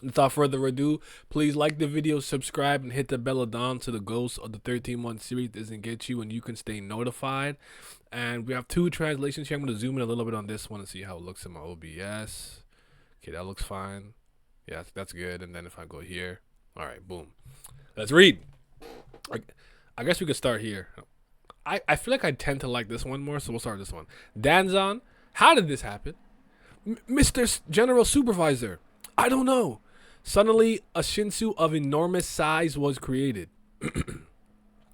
Without further ado, please like the video, subscribe, and hit the bell down so the ghost of the 13-month series doesn't get you and you can stay notified. And we have two translations here. I'm going to zoom in a little bit on this one and see how it looks in my OBS. Okay, that looks fine. Yeah, that's good. And then if I go here, all right, boom. Let's read. I guess we could start here. I feel like I tend to like this one more, so we'll start with this one. Danzon, how did this happen? Mr. General Supervisor, I don't know. Suddenly, a Shinsu of enormous size was created.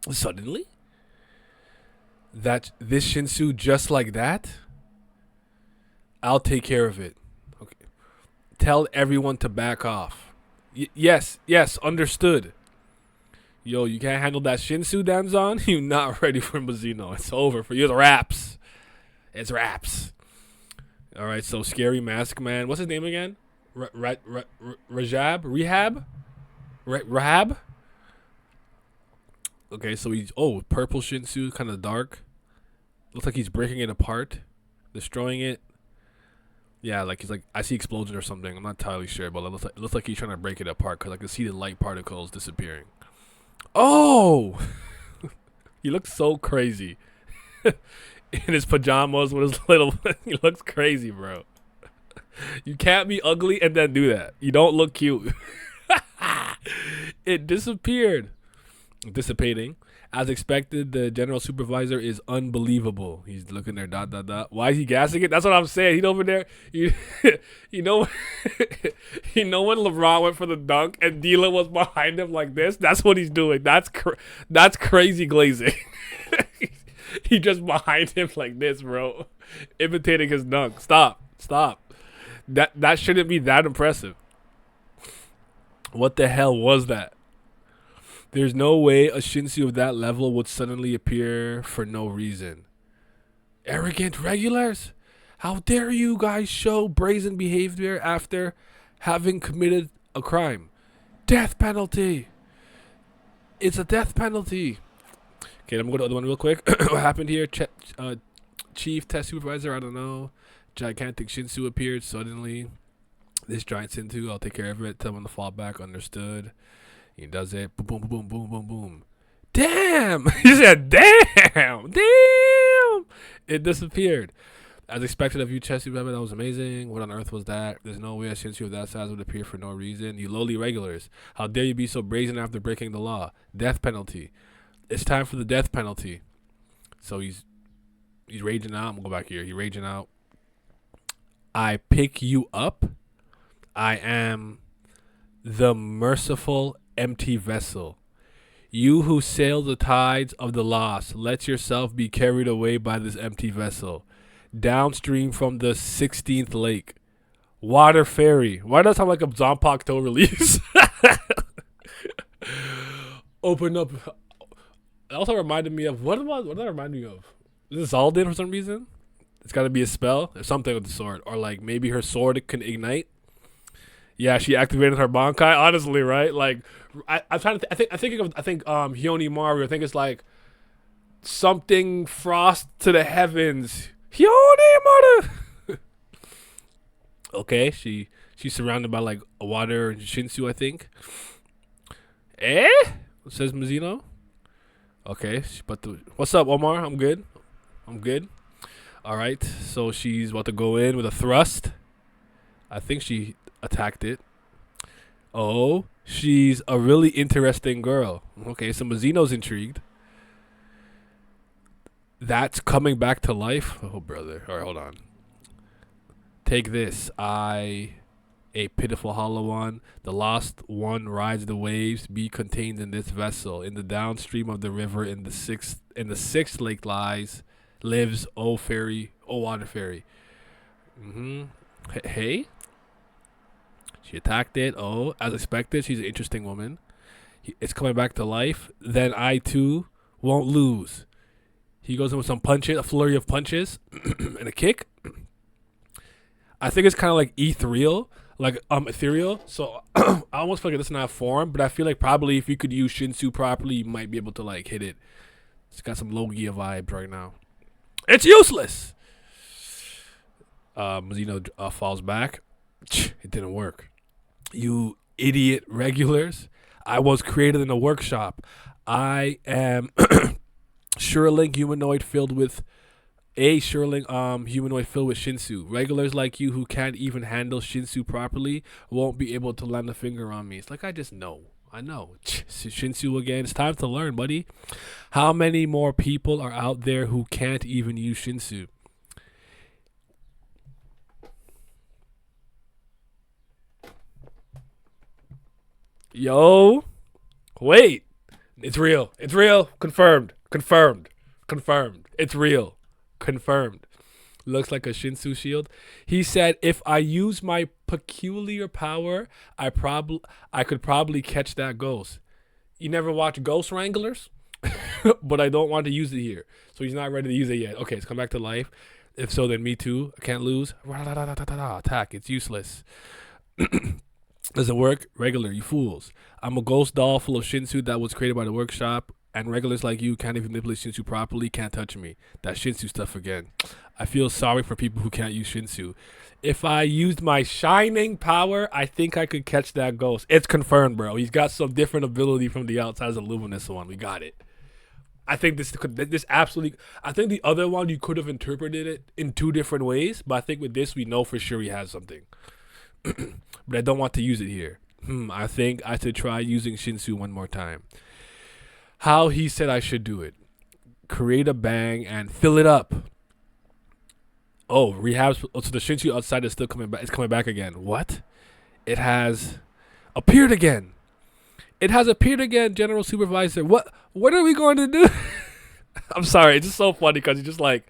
Suddenly? That this Shinsu just like that? I'll take care of it. Okay. Tell everyone to back off. Yes, understood. Yo, you can't handle that Shinsu, Danzon? You're not ready for Mazino. It's over for you. It's raps. It's raps. All right, so Scary Mask Man. What's his name again? Rehab? Rahab? Okay, so he's purple Shinsu, kind of dark. Looks like he's breaking it apart, destroying it. Yeah, like he's like, I see explosion or something. I'm not entirely sure, but it looks like he's trying to break it apart because I can see the light particles disappearing. Oh, he looks so crazy in his pajamas with his little. He looks crazy, bro. You can't be ugly and then do that. You don't look cute. It disappeared. Dissipating. As expected, the general supervisor is unbelievable. He's looking there, dot, dot, dot. Why is he gassing it? That's what I'm saying. He's over there. You know, you know when LeBron went for the dunk and D'Lo was behind him like this? That's what he's doing. That's crazy glazing. He just behind him like this, bro. Imitating his dunk. Stop. That shouldn't be that impressive. What the hell was that? There's no way a Shinsu of that level would suddenly appear for no reason. Arrogant regulars? How dare you guys show brazen behavior after having committed a crime? Death penalty. It's a death penalty. Okay, I'm going to go to the other one real quick. What happened here? Chief Test Supervisor, I don't know. Gigantic Shinsu appeared suddenly. This giant Shinsu, I'll take care of it. Tell him to fall back. Understood. He does it. Boom, boom, boom, boom, boom, boom. Damn! He said, damn! It disappeared. As expected of you, Chesty Rabbit, that was amazing. What on earth was that? There's no way a Shinsu of that size would appear for no reason. You lowly regulars. How dare you be so brazen after breaking the law? Death penalty. It's time for the death penalty. So he's raging out. I'm going to go back here. He's raging out. I pick you up. I am the merciful empty vessel. You who sail the tides of the lost, let yourself be carried away by this empty vessel. Downstream from the 16th lake. Water fairy. Why does it sound like a Zonpakto release? Open up. It also reminded me of, what did that remind me of? Is it Zaldin for some reason? It's got to be a spell or something with the sword. Or like maybe her sword can ignite. Yeah, she activated her Bankai. Honestly, right? Like, I'm trying to. I think Hyoni Maru. I think it's like something frost to the heavens. Hyoni Maru. Okay, she's surrounded by like a water Shinsu. I think. Says Mazino. Okay, what's up, Omar? I'm good. All right, so she's about to go in with a thrust. I think she attacked it. Oh, she's a really interesting girl. Okay, so Mazino's intrigued. That's coming back to life. Oh, brother. All right, hold on. Take this. A pitiful hollow one. The lost one rides the waves. Be contained in this vessel. In the downstream of the river, in the sixth lake lives water fairy. Hey. She attacked it. Oh, as expected, she's an interesting woman. It's coming back to life. Then I too won't lose. He goes in with some punches, a flurry of punches, and a kick. I think it's kind of like ethereal. So I almost feel like it doesn't have form, but I feel like probably if you could use Shinsu properly, you might be able to like hit it. It's got some Logia vibes right now. It's useless. Mazino falls back. It didn't work. You idiot regulars. I was created in a workshop. I am Sherling humanoid filled with humanoid filled with Shinsu. Regulars like you who can't even handle Shinsu properly won't be able to land a finger on me. It's like I just know. I know. Shinsu again. It's time to learn, buddy. How many more people are out there who can't even use Shinsu? Yo, wait. It's real. It's real. Confirmed. Confirmed. Confirmed. It's real. Confirmed. Looks like a Shinsu shield. He said, if I use my peculiar power, I could probably catch that ghost. You never watch Ghost Wranglers? But I don't want to use it here. So he's not ready to use it yet. Okay, it's come back to life. If so, then me too. I can't lose. Attack. It's useless. Does it work? Regular, you fools. I'm a ghost doll full of Shinsu that was created by the workshop, and regulars like you can't even manipulate Shinsu properly, can't touch me. That Shinsu stuff again. I feel sorry for people who can't use Shinsu. If I used my shining power, I think I could catch that ghost. It's confirmed, bro. He's got some different ability from the outside of the luminous one. We got it. I think this absolutely. I think the other one you could have interpreted it in two different ways, but I think with this we know for sure he has something. But I don't want to use it here. I think I should try using Shinsu one more time. How he said I should do it. Create a bang and fill it up. Oh, rehab. So the Shinsu outside is still coming back. It's coming back again. What? It has appeared again. It has appeared again, General Supervisor. What are we going to do? I'm sorry. It's just so funny because he's just like,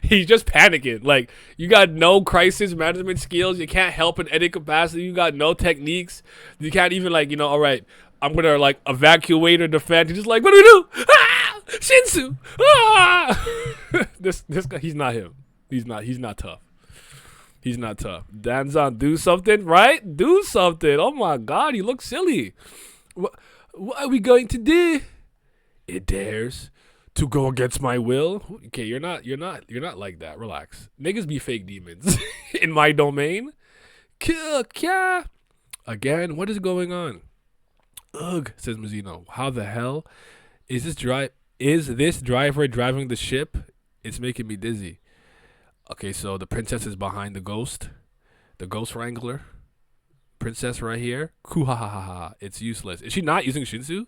he's just panicking. Like, you got no crisis management skills. You can't help in any capacity. You got no techniques. You can't even, like, all right, I'm going to, like, evacuate or defend. He's just like, what do we do? Ah! Shinsu! Ah! This guy, he's not him. He's not tough. He's not tough. Danzan, do something, right? Do something. Oh, my God, you look silly. What are we going to do? It dares to go against my will. Okay, you're not like that. Relax. Niggas be fake demons in my domain. Again, what is going on? Ugh, says Mazino. How the hell is this driver driving the ship? It's making me dizzy. Okay, so the princess is behind the ghost wrangler. Princess right here. Kuhahaha. It's useless. Is she not using Shinsu?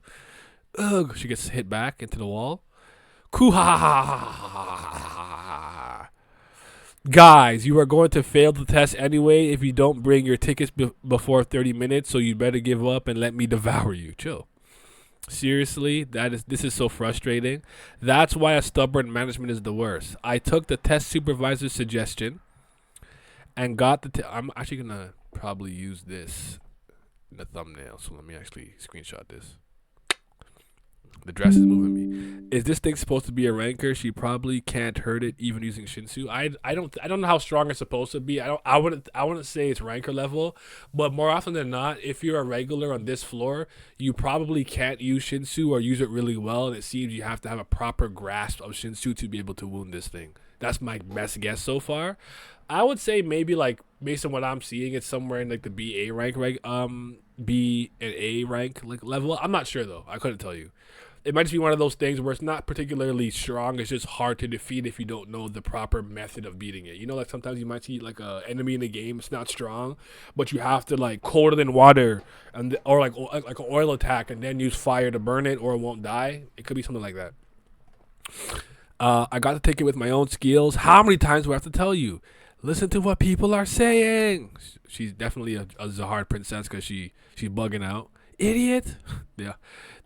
Ugh, she gets hit back into the wall. Kuhahaha. Guys, you are going to fail the test anyway if you don't bring your tickets before 30 minutes, so you better give up and let me devour you. Chill. Seriously, this is so frustrating. That's why a stubborn management is the worst. I took the test supervisor's suggestion and got I'm actually going to probably use this in the thumbnail, so let me actually screenshot this. The dress is moving me. Is this thing supposed to be a ranker? She probably can't hurt it even using Shinsu. I don't know how strong it's supposed to be. I wouldn't say it's ranker level, but more often than not, if you're a regular on this floor, you probably can't use Shinsu or use it really well, and it seems you have to have a proper grasp of Shinsu to be able to wound this thing. That's my best guess so far. I would say maybe, like, based on what I'm seeing, it's somewhere in like the BA rank, B and A rank like level. I'm not sure though. I couldn't tell you. It might just be one of those things where it's not particularly strong. It's just hard to defeat if you don't know the proper method of beating it. Like sometimes you might see like a enemy in the game. It's not strong, but you have to like cold it in water or like an oil attack and then use fire to burn it or it won't die. It could be something like that. I got to take it with my own skills. How many times do I have to tell you? Listen to what people are saying. She's definitely a Zahar princess because she's bugging out. Idiot. Yeah.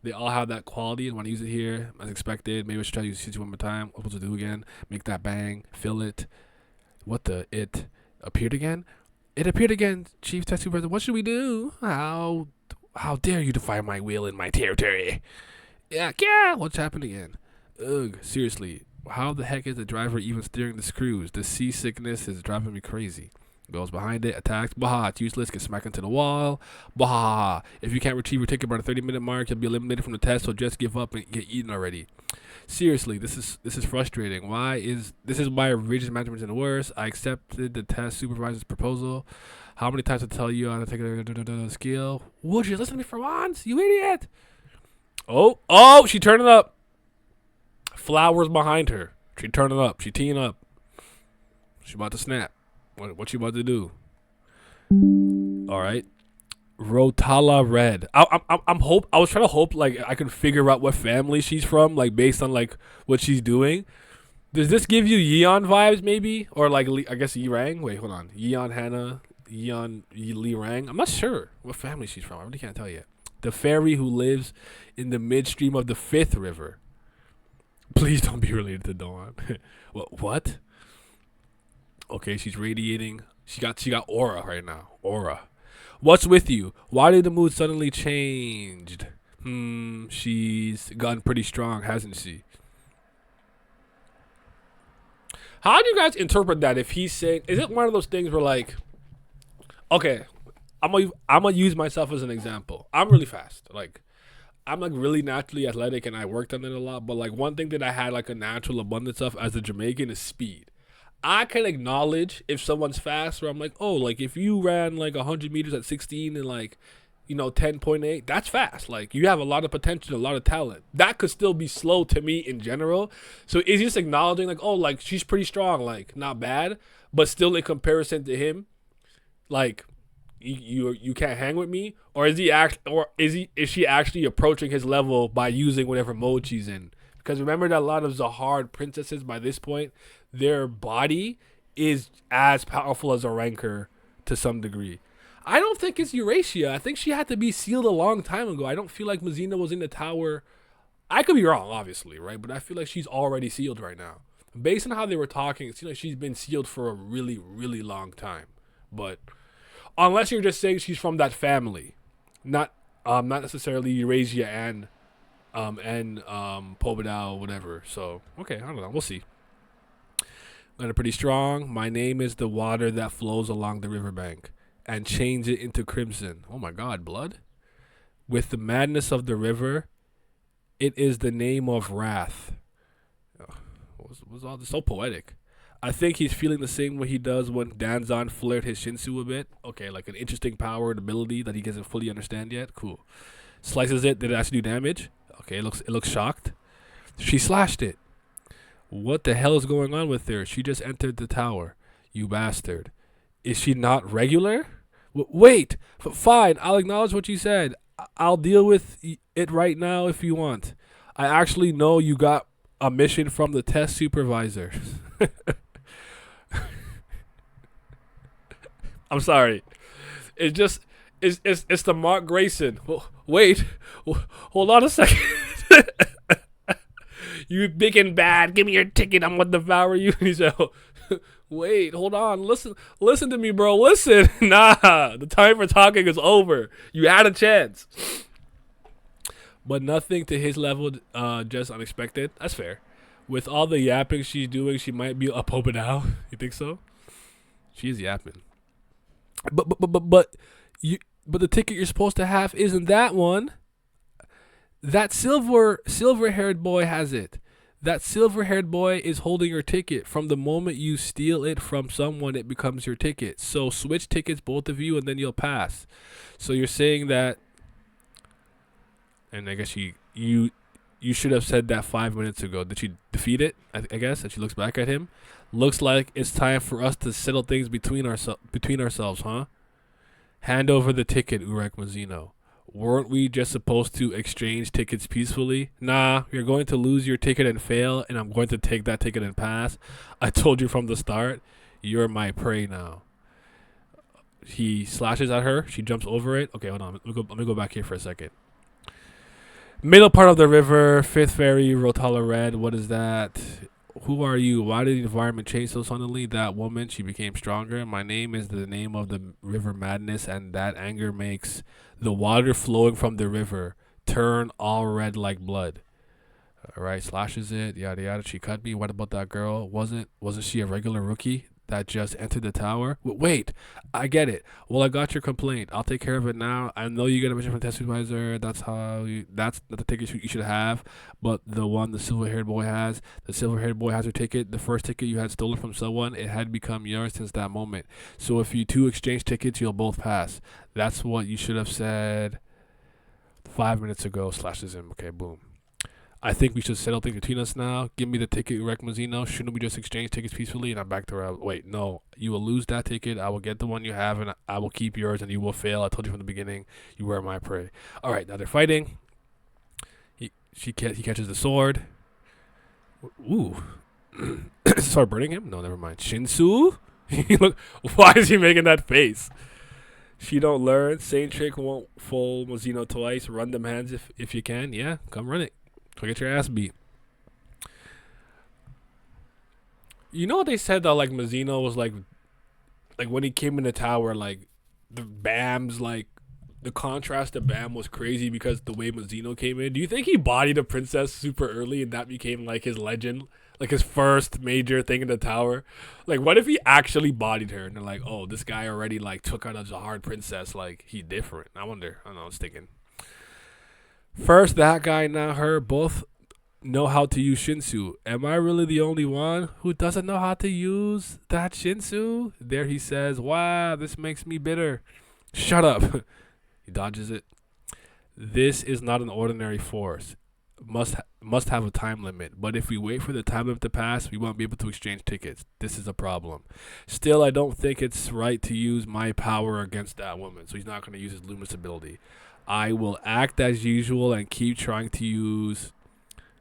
They all have that quality and want to use it here as expected. Maybe I should try to use it one more time. What to do again? Make that bang. Fill it. It appeared again? It appeared again, Chief Test Supervisor. What should we do? How dare you defy my will in my territory? Yeah. What's happened again? Ugh, seriously. How the heck is the driver even steering the screws? The seasickness is driving me crazy. Goes behind it, attacks. Baha, it's useless. Gets smacked into the wall. Baha. If you can't retrieve your ticket by the 30-minute mark, you'll be eliminated from the test. So just give up and get eaten already. Seriously, this is frustrating. This is why regions management is the worst. I accepted the test supervisor's proposal. How many times to tell you how to take a skill? Would you listen to me for once, you idiot? Oh, she turning up. Flowers behind her. She turning up. She teeing up. She about to snap. What she about to do? All right. Rotala Red. I was trying to hope like I could figure out what family she's from, like based on like what she's doing. Does this give you Yeon vibes, maybe, or like I guess Yerang? Wait, hold on. Yeon Hannah, Yeon Lee Rang. I'm not sure what family she's from. I really can't tell yet. The fairy who lives in the midstream of the fifth river. Please don't be related to Dawn. What? Okay, she's radiating. She got aura right now. Aura. What's with you? Why did the mood suddenly changed? She's gotten pretty strong, hasn't she? How do you guys interpret that? If he's saying, is it one of those things where like, okay, I'm gonna use myself as an example. I'm really fast. Like, I'm like really naturally athletic, and I worked on it a lot. But like one thing that I had like a natural abundance of as a Jamaican is speed. I can acknowledge if someone's fast, where I'm like, oh, like if you ran like 100 meters at 16 and like, 10.8, that's fast. Like you have a lot of potential, a lot of talent. That could still be slow to me in general. So is he just acknowledging like, oh, like she's pretty strong, like not bad, but still in comparison to him, like you can't hang with me, or is she actually approaching his level by using whatever mode she's in? Because remember that a lot of Zahard princesses by this point, their body is as powerful as a ranker to some degree. I don't think it's Eurasia. I think she had to be sealed a long time ago. I don't feel like Mazino was in the tower. I could be wrong, obviously, right? But I feel like she's already sealed right now. Based on how they were talking, it seems like she's been sealed for a really, really long time. But unless you're just saying she's from that family, not necessarily Eurasia and Pobedao, whatever. So okay, I don't know. We'll see. Got it pretty strong. My name is the water that flows along the riverbank, and change it into crimson. Oh my God, blood! With the madness of the river, it is the name of wrath. Oh, was all this so poetic? I think he's feeling the same way he does when Danzan flared his Shinsu a bit. Okay, like an interesting power and ability that he doesn't fully understand yet. Cool. Slices it. Did it actually do damage? Okay, it looks shocked. She slashed it. What the hell is going on with her? She just entered the tower. You bastard. Is she not regular? Wait. Fine. I'll acknowledge what you said. I'll deal with it right now if you want. I actually know you got a mission from the test supervisor. I'm sorry. It's the Mark Grayson. Wait. Hold on a second. You big and bad. Give me your ticket. I'm gonna devour you. And he's like, wait, hold on. Listen to me, bro. Listen. Nah, the time for talking is over. You had a chance. But nothing to his level, just unexpected. That's fair. With all the yapping she's doing, she might be up open now. You think so? She's yapping. But the ticket you're supposed to have isn't that one. That silver-haired boy has it. That silver-haired boy is holding your ticket. From the moment you steal it from someone, it becomes your ticket. So switch tickets, both of you, and then you'll pass. So you're saying that, and I guess you should have said that 5 minutes ago. Did she defeat it? I guess. And she looks back at him. Looks like it's time for us to settle things between ourselves, huh? Hand over the ticket, Urek Mazino. Weren't we just supposed to exchange tickets peacefully? Nah, you're going to lose your ticket and fail, and I'm going to take that ticket and pass. I told you from the start, you're my prey now. He slashes at her. She jumps over it. Okay, hold on. Let me go back here for a second. Middle part of the river, fifth ferry, Rotala Red. What is that? Who are you? Why did the environment change so suddenly? That woman, she became stronger. My name is the name of the river madness, and that anger makes the water flowing from the river turn all red like blood. All right, slashes it, yada yada. She cut me. What about that girl? Wasn't she a regular rookie? that just entered the tower. Wait, I get it. Well, I got your complaint. I'll take care of it now. I know you get a mission from the test supervisor. That's the ticket you should have. But the one the silver-haired boy has, your ticket. The first ticket you had stolen from someone, it had become yours since that moment. So if you two exchange tickets, you'll both pass. That's what you should have said 5 minutes ago. Slashes him. Okay, boom. I think we should settle things between us now. Give me the ticket, Urek Mazino. Shouldn't we just exchange tickets peacefully? And I'm back to where wait, no. You will lose that ticket. I will get the one you have, and I will keep yours, and you will fail. I told you from the beginning. You were my prey. All right, now they're fighting. He catches the sword. Ooh. Start burning him? No, never mind. Shinsu? Look, why is he making that face? She don't learn. Same trick won't fool Mazino twice. Run them hands if you can. Yeah, come run it. Go get your ass beat. You know what they said that like Mazino was like when he came in the tower, like the Bam's like the contrast to Bam was crazy because the way Mazino came in. Do you think he bodied a princess super early and that became like his legend? Like his first major thing in the tower? Like what if he actually bodied her and they're like, oh, this guy already like took out a hard princess, like he's different. I wonder. I don't know, I was thinking. First, that guy, now her, both know how to use Shinsu. Am I really the only one who doesn't know how to use that Shinsu? There he says, wow, this makes me bitter. Shut up. He dodges it. This is not an ordinary force. Must have a time limit. But if we wait for the time limit to pass, we won't be able to exchange tickets. This is a problem. Still, I don't think it's right to use my power against that woman. So he's not going to use his luminous ability. I will act as usual and keep trying to use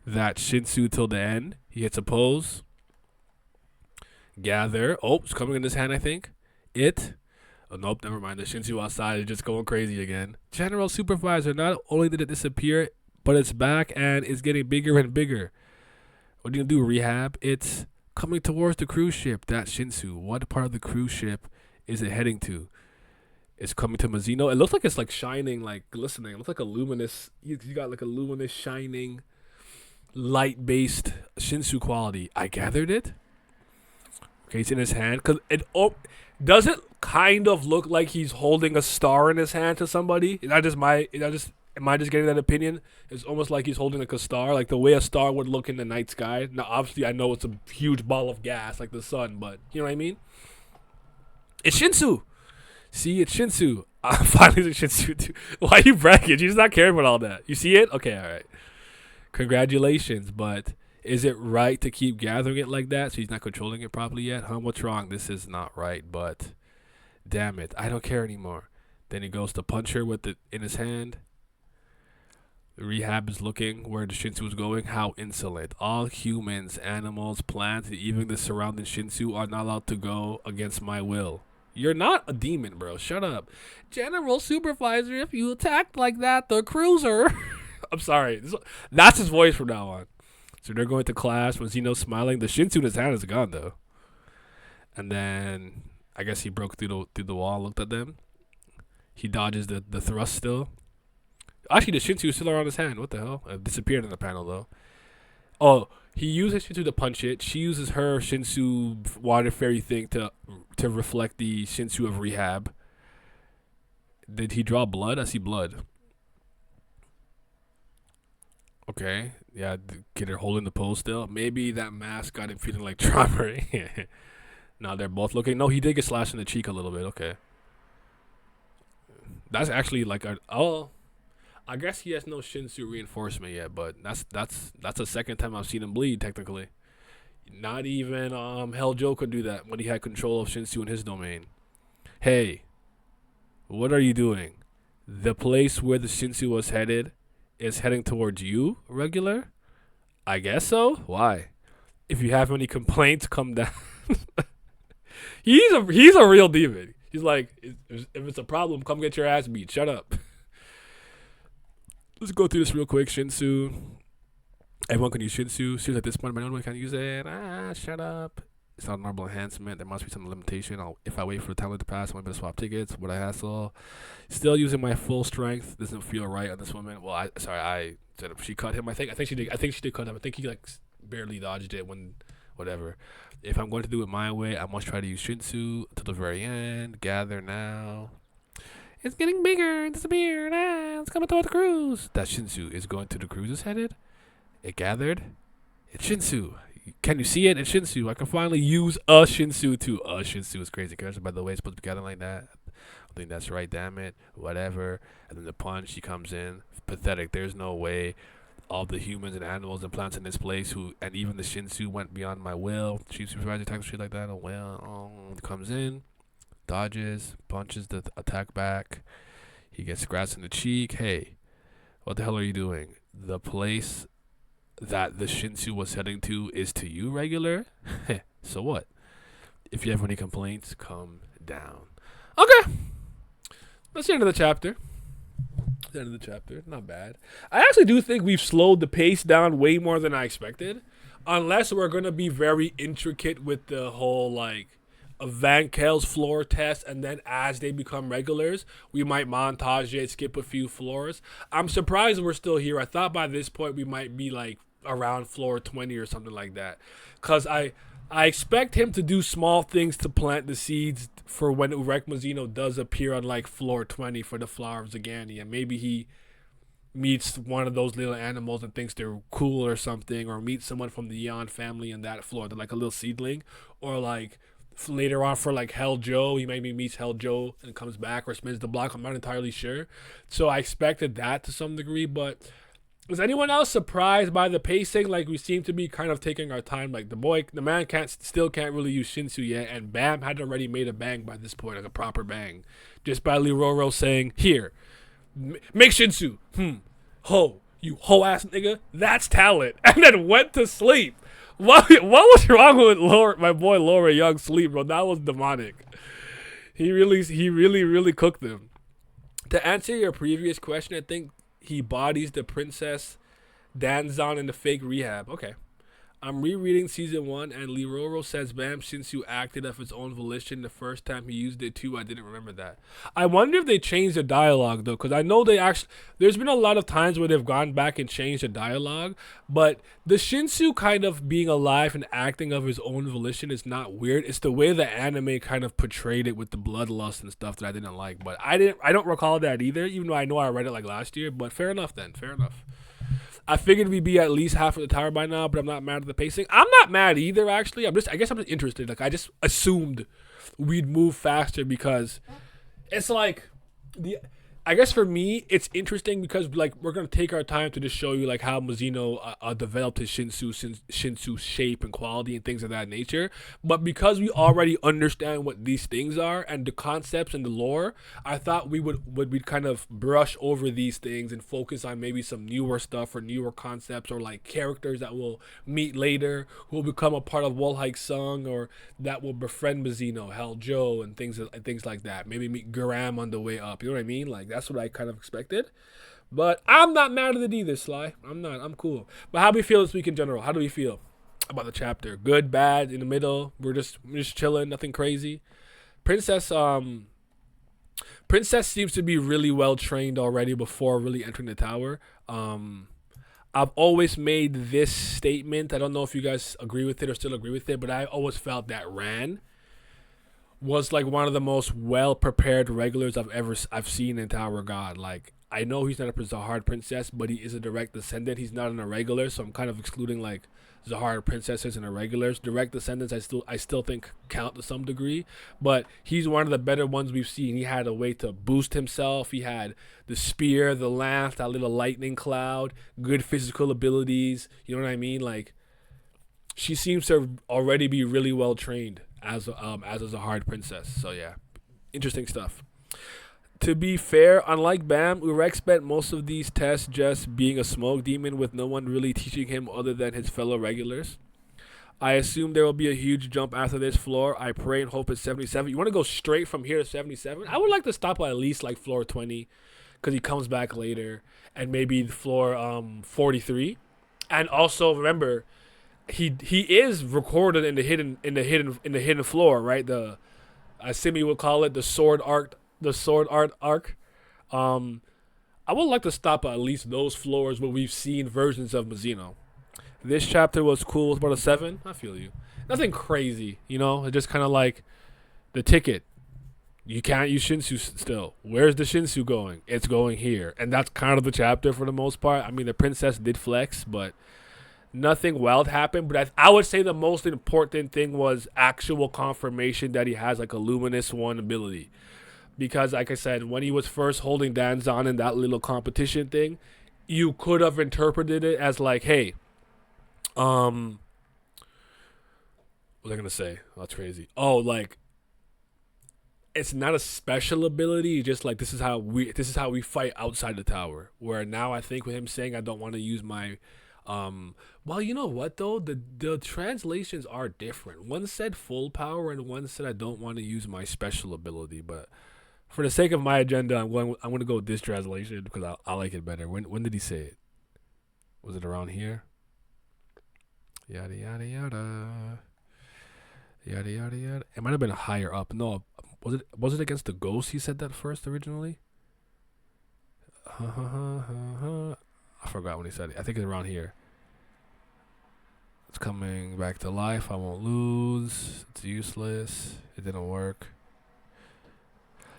that Shinsu till the end. He hits a pose. Gather. Oh, it's coming in his hand, I think. It. Oh, nope, never mind. The Shinsu outside is just going crazy again. General Supervisor, not only did it disappear, but it's back and it's getting bigger and bigger. What are you going to do, rehab? It's coming towards the cruise ship, that Shinsu. What part of the cruise ship is it heading to? It's coming to Mazino. It looks like it's like shining, like glistening. It looks like a luminous. You got like a luminous, shining, light-based Shinsu quality. I gathered it. Okay, it's in his hand. Cause it does it kind of look like he's holding a star in his hand to somebody? Am I just getting that opinion? It's almost like he's holding like a star, like the way a star would look in the night sky. Now, obviously, I know it's a huge ball of gas like the sun, but you know what I mean? It's Shinsu. See, it's Shinsu. Finally, it's Shinsu too. Why are you bragging? You're just not caring about all that. You see it? Okay, all right. Congratulations, but is it right to keep gathering it like that? So he's not controlling it properly yet? Huh? What's wrong? This is not right, but damn it. I don't care anymore. Then he goes to punch her with it in his hand. The rehab is looking where the Shinsu is going. How insolent. All humans, animals, plants, and even the surrounding Shinsu are not allowed to go against my will. You're not a demon, bro. Shut up. General Supervisor, if you attacked like that, the cruiser. I'm sorry. That's his voice from now on. So they're going to class. Mazino smiling. The Shinsu in his hand is gone, though. And then I guess he broke through the wall, looked at them. He dodges the thrust still. Actually, the Shinsu is still around his hand. What the hell? It disappeared in the panel, though. Oh, he uses Shinsu to punch it. She uses her Shinsu water fairy thing to reflect the Shinsu of rehab. Did he draw blood? I see blood. Okay. Yeah, get her holding the pose still. Maybe that mask got him feeling like trauma. Now they're both looking. No, he did get slashed in the cheek a little bit. Okay. That's actually like I guess he has no Shinsu reinforcement yet, but that's the second time I've seen him bleed, technically. Not even Hell Joe could do that when he had control of Shinsu in his domain. Hey, what are you doing? The place where the Shinsu was headed is heading towards you, regular? I guess so. Why? If you have any complaints, come down. He's a real demon. He's like, if it's a problem, come get your ass beat. Shut up. Let's go through this real quick. Shinsu. Everyone can use Shinsu. Seems at this point, no one can use it. Shut up. It's not a normal enhancement. There must be some limitation. If I wait for the time to pass, I'm going to swap tickets. Would I hassle? Still using my full strength. Doesn't feel right on this woman. Well, I said she cut him. I think she did. I think she did cut him. I think he like barely dodged it when whatever. If I'm going to do it my way, I must try to use Shinsu to the very end. Gather now. It's getting bigger and disappeared. It's coming toward the cruise. That Shinsu is going to the cruise is headed. It gathered. It's Shinsu. Can you see it? It's Shinsu. I can finally use a Shinsu too. A Shinsu is crazy character, by the way. It's supposed to be gathering like that. I think that's right, damn it. Whatever. And then the punch, she comes in. Pathetic. There's no way all the humans and animals and plants in this place and even the Shinsu went beyond my will. Chief supervisor attacks shit like that. Oh well. Comes in, dodges, punches the attack back. He gets scratched in the cheek. Hey, what the hell are you doing? The place that the Shinsu was heading to is to you regular? So what? If you have any complaints, come down. Okay. That's the end of the chapter. The end of the chapter. Not bad. I actually do think we've slowed the pace down way more than I expected. Unless we're going to be very intricate with the whole, like, Van Kel's floor test, and then as they become regulars, we might montage it, skip a few floors. I'm surprised we're still here. I thought by this point we might be, like, around floor 20 or something like that. Because I expect him to do small things to plant the seeds for when Urek Mazino does appear on like floor 20 for the Flower of Zagani. And maybe he meets one of those little animals and thinks they're cool or something, or meets someone from the Yon family in that floor. They're like a little seedling. Or like later on for like Hell Joe, he maybe meets Hell Joe and comes back or spins the block. I'm not entirely sure. So I expected that to some degree, but is anyone else surprised by the pacing? Like, we seem to be kind of taking our time. Like, the man still can't really use Shinsu yet, and Bam had already made a bang by this point, like a proper bang, just by Liroro saying, "Here, make Shinsu." Ho, you ho ass nigga, that's talent, and then went to sleep. What was wrong with my boy Laura Young sleep, bro? That was demonic. He really cooked them. To answer your previous question, I think he bodies the Princess Danzan in the fake rehab. Okay. I'm rereading season 1, and Liroro says Bam Shinsu acted of his own volition the first time he used it too. I didn't remember that. I wonder if they changed the dialogue though, because I know there's been a lot of times where they've gone back and changed the dialogue, but the Shinsu kind of being alive and acting of his own volition is not weird. It's the way the anime kind of portrayed it with the bloodlust and stuff that I didn't like. But I don't recall that either, even though I know I read it like last year. But fair enough. I figured we'd be at least half of the tower by now, but I'm not mad at the pacing. I'm not mad either, actually. I guess I'm just interested. Like, I just assumed we'd move faster because it's like I guess for me, it's interesting because like we're gonna take our time to just show you like how Mazino developed his Shinsu shape and quality and things of that nature. But because we already understand what these things are and the concepts and the lore, I thought we'd kind of brush over these things and focus on maybe some newer stuff or newer concepts or like characters that we'll meet later who will become a part of Wolhike's song or that will befriend Mazino, Hell Joe, and things like that. Maybe meet Garam on the way up. You know what I mean? Like, that's what I kind of expected. But I'm not mad at it either, Sly. I'm not. I'm cool. But how do we feel this week in general? How do we feel about the chapter? Good, bad, in the middle? We're just chilling, nothing crazy. Princess seems to be really well trained already before really entering the tower. I've always made this statement. I don't know if you guys agree with it or still agree with it, but I always felt that Ran was like one of the most well prepared regulars I've seen in Tower God. Like, I know he's not a Zahar princess, but he is a direct descendant. He's not an irregular, so I'm kind of excluding like Zahar princesses and irregulars. Direct descendants I still think count to some degree, but he's one of the better ones we've seen. He had a way to boost himself. He had the spear, the lance, that little lightning cloud, good physical abilities. You know what I mean? Like, she seems to already be really well trained as a hard princess. So yeah, interesting stuff. To be fair, unlike Bam, Urek spent most of these tests just being a smoke demon with no one really teaching him other than his fellow regulars. I assume there will be a huge jump after this floor. I pray and hope it's 77. You want to go straight from here to 77? I would like to stop at least like floor 20 because he comes back later, and maybe floor 43. And also remember, he is recorded in the hidden floor, right? The Simi would call it the sword art arc. I would like to stop at least those floors where we've seen versions of Mazino. This chapter was cool. It was about a 7. I feel you. Nothing crazy, you know. It's just kind of like the ticket. You can't use Shinsu still. Where's the Shinsu going? It's going here, and that's kind of the chapter for the most part. I mean, the princess did flex, but nothing wild happened. But I would say the most important thing was actual confirmation that he has like a luminous one ability. Because, like I said, when he was first holding Danzan in that little competition thing, you could have interpreted it as like, hey, what was I gonna say? That's crazy. Oh, like it's not a special ability. Just like this is how we fight outside the tower. Where now I think with him saying I don't want to use my, well, you know what though, the translations are different. One said full power and one said I don't want to use my special ability. But for the sake of my agenda, I'm going to go with this translation because I like it better. When did he say it? Was it around here? Yada yada yada. Yada yada yada. It might have been higher up. No, was it against the ghost? He said that first originally. I forgot when he said it. I think it's around here. It's coming back to life. I won't lose. It's useless. It didn't work.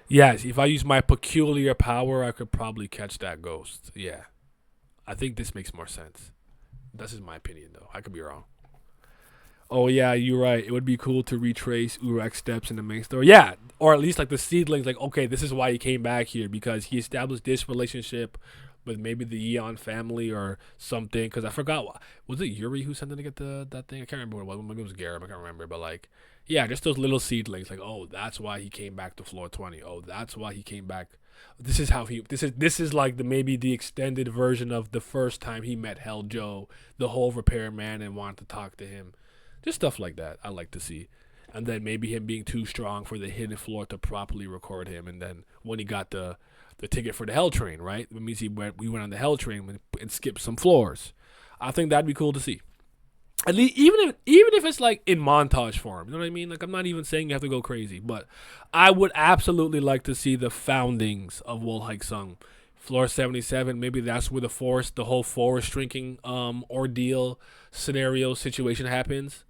Yes, if I use my peculiar power, I could probably catch that ghost. Yeah, I think this makes more sense. This is my opinion, though. I could be wrong. Oh yeah, you're right. It would be cool to retrace Urek's steps in the main story. Yeah, or at least like the seedlings. Like, okay, this is why he came back here because he established this relationship with maybe the Eon family or something. Because I forgot, was it Yuri who sent him to get that thing? I can't remember what it was. Maybe it was Garib. I can't remember. But like, yeah, just those little seedlings. Like, oh, that's why he came back to floor 20. Oh, that's why he came back. This is how he. This is like the maybe the extended version of the first time he met Hell Joe, the whole repairman, and wanted to talk to him. Just stuff like that I like to see. And then maybe him being too strong for the hidden floor to properly record him. And then when he got the ticket for the Hell Train, right? It means we went on the Hell Train and skipped some floors. I think that'd be cool to see. At least even if it's like in montage form, you know what I mean? Like I'm not even saying you have to go crazy, but I would absolutely like to see the foundings of Wolhike Sung. Floor 77, maybe that's where the whole forest shrinking ordeal scenario situation happens.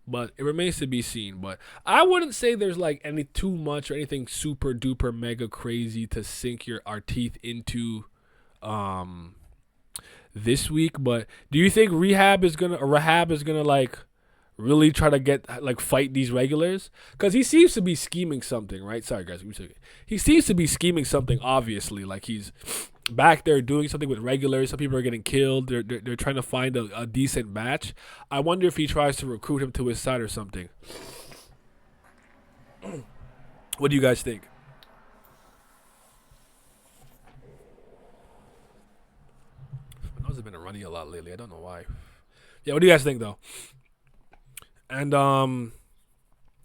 But it remains to be seen. But I wouldn't say there's like any too much or anything super duper mega crazy to sink our teeth into this week. But do you think Rahab is gonna like really try to get like fight these regulars? Because he seems to be scheming something, right? Sorry guys, he seems to be scheming something. Obviously, like he's back there doing something with regulars. Some people are getting killed. They're trying to find a decent match. I wonder if he tries to recruit him to his side or something. What do you guys think? My nose has been running a lot lately. I don't know why. Yeah, what do you guys think though? And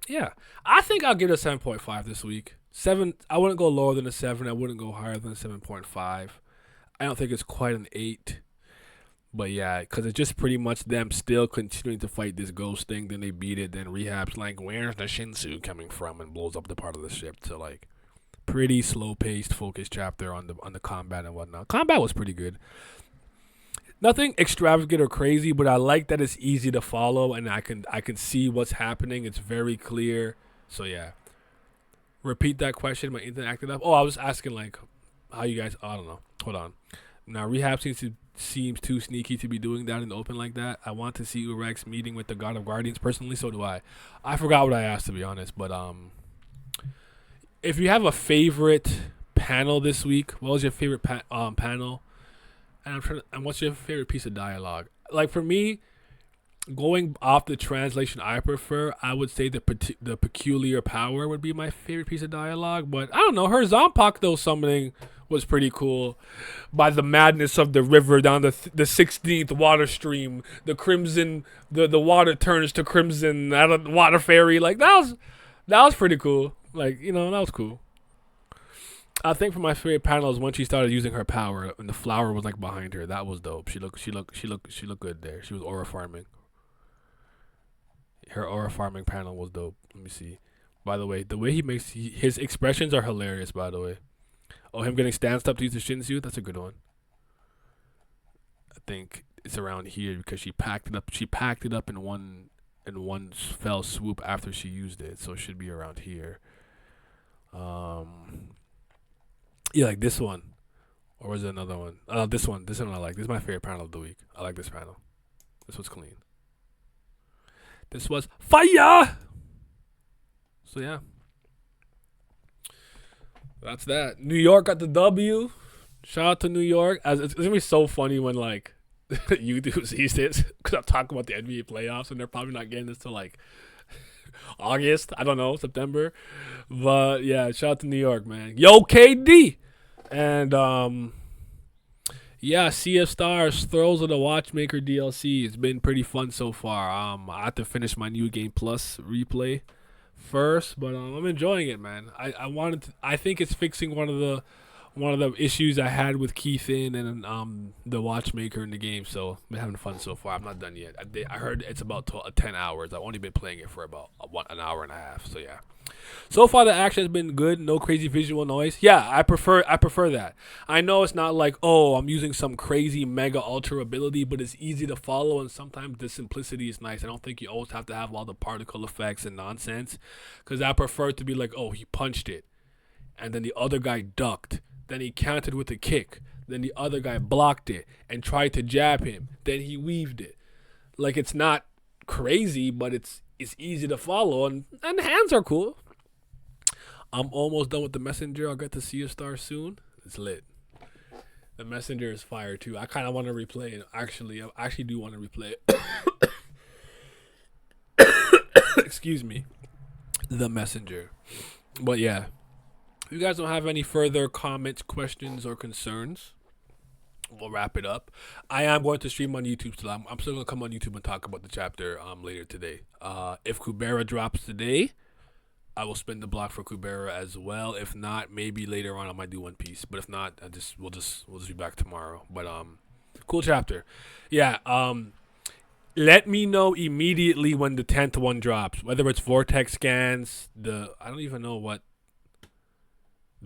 yeah, I think I'll give it a 7.5 this week. 7. I wouldn't go lower than a 7. I wouldn't go higher than a 7.5. I don't think it's quite an 8. But yeah, because it's just pretty much them still continuing to fight this ghost thing. Then they beat it. Then Rehab's like, where's the Shinsu coming from? And blows up the part of the ship. So like, pretty slow paced, focused chapter on the combat and whatnot. Combat was pretty good. Nothing extravagant or crazy, but I like that it's easy to follow and I can see what's happening. It's very clear. So yeah. Repeat that question. My internet acted up. Oh, I was asking like how you guys. I don't know. Hold on. Now Rehab seems too sneaky to be doing that in the open like that. I want to see Urek's meeting with the God of Guardians personally. So do I. I forgot what I asked to be honest, but if you have a favorite panel this week, what was your favorite panel? And what's your favorite piece of dialogue? Like for me, going off the translation I prefer, I would say the peculiar power would be my favorite piece of dialogue. But I don't know, her Zompak though summoning was pretty cool. By the madness of the river down the 16th water stream, the crimson, the water turns to crimson out of the water fairy. Like that was pretty cool. Like, you know, that was cool. I think for my favorite panel is when she started using her power and the flower was like behind her. That was dope. She looked good there. She was aura farming. Her aura farming panel was dope. Let me see. By the way, the way he makes his expressions are hilarious. By the way, oh, him getting stanced up to use the Shinsu. That's a good one. I think it's around here because she packed it up. She packed it up in one fell swoop after she used it, so it should be around here. Um, yeah, like this one, or was it another one? This one. This one I like. This is my favorite panel of the week. I like this panel. This was clean. This was fire. So yeah, that's that. New York got the W. Shout out to New York. As it's gonna be so funny when like YouTube sees this because I'm talking about the NBA playoffs and they're probably not getting this till like August. I don't know, September. But yeah, shout out to New York, man. Yo, KD. And yeah, Sea of Stars, Throws of the Watchmaker DLC. It's been pretty fun so far. I have to finish my New Game Plus replay first, but I'm enjoying it, man. I think it's fixing one of the issues I had with Keithan and the Watchmaker in the game. So I've been having fun so far. I'm not done yet. I heard it's about 10 hours. I've only been playing it for about an hour and a half. So yeah. So far the action has been good. No crazy visual noise. Yeah, I prefer that. I know it's not like, oh, I'm using some crazy mega ultra ability, but it's easy to follow and sometimes the simplicity is nice. I don't think you always have to have all the particle effects and nonsense, because I prefer it to be like, oh, he punched it and then the other guy ducked. Then he countered with a kick. Then the other guy blocked it and tried to jab him. Then he weaved it. Like, it's not crazy, but it's easy to follow, and the hands are cool. I'm almost done with the Messenger. I'll get to see a star soon. It's lit. The Messenger is fire too. I kind of want to replay it. Actually, I actually do want to replay it. Excuse me. The Messenger. But yeah. If you guys don't have any further comments, questions, or concerns, we'll wrap it up. I am going to stream on YouTube still. I'm still going to come on YouTube and talk about the chapter later today. If Kubera drops today, I will spin the block for Kubera as well. If not, maybe later on I might do One Piece. But if not, we'll just be back tomorrow. But cool chapter. Yeah. Let me know immediately when the 10th one drops. Whether it's Vortex scans, I don't even know what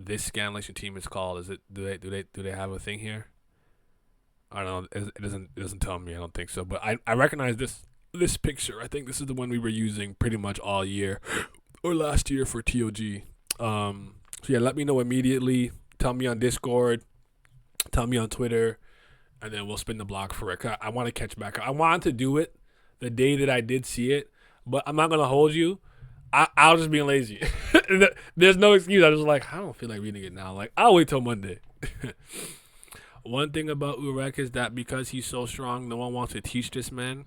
this scanlation team is called. Is it do they have a thing here? I don't know. It doesn't tell me. I don't think so. But I recognize this picture. I think this is the one we were using pretty much all year or last year for TOG. So yeah, let me know immediately. Tell me on Discord. Tell me on Twitter, and then we'll spin the block for it. I want to catch back up. I wanted to do it the day that I did see it, but I'm not gonna hold you. I'll just be lazy. There's no excuse. I was like, I don't feel like reading it now. Like, I'll wait till Monday. One thing about Urek is that because he's so strong, no one wants to teach this man.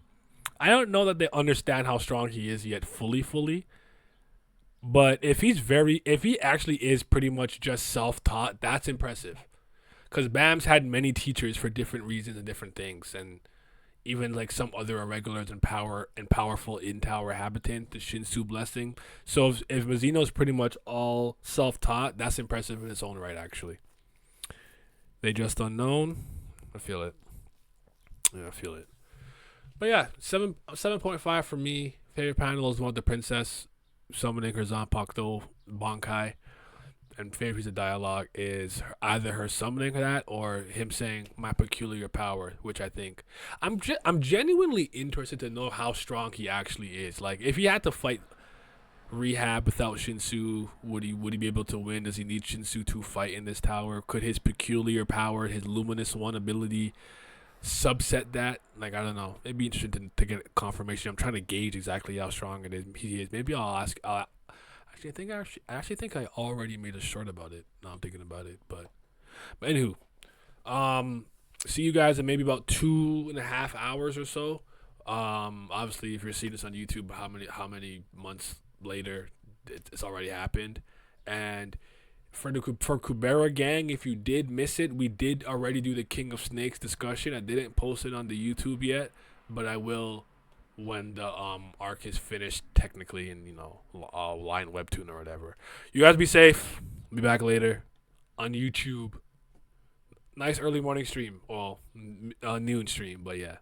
I don't know that they understand how strong he is yet fully. But if he actually is pretty much just self-taught, that's impressive. Because Bam's had many teachers for different reasons and different things, and even like some other irregulars and powerful in-tower habitant, the Shinsu blessing. So if Mazino's pretty much all self-taught, that's impressive in its own right, actually. They Just Unknown. I feel it. Yeah, I feel it. But yeah, 7.5 for me. Favorite panel is one with the princess summoning her Zanpakuto Bankai. And favorite piece of dialogue is either her summoning that or him saying my peculiar power, which I think I'm genuinely interested to know how strong he actually is. Like, if he had to fight Rehab without Shinsu, would he be able to win? Does he need Shinsu to fight in this tower? Could his peculiar power, his Luminous One ability, subset that? Like, I don't know. It'd be interesting to get confirmation. I'm trying to gauge exactly how strong he is. Maybe I'll ask. I actually think I already made a short about it. Now I'm thinking about it, but anywho, see you guys in maybe about 2.5 hours or so. Obviously, if you're seeing this on YouTube, how many months later it's already happened. And for Kubera gang, if you did miss it, we did already do the King of Snakes discussion. I didn't post it on the YouTube yet, but I will when the arc is finished technically, and line webtoon or whatever. You guys be safe. Be back later on YouTube. Nice early morning stream. Well, noon stream, but yeah.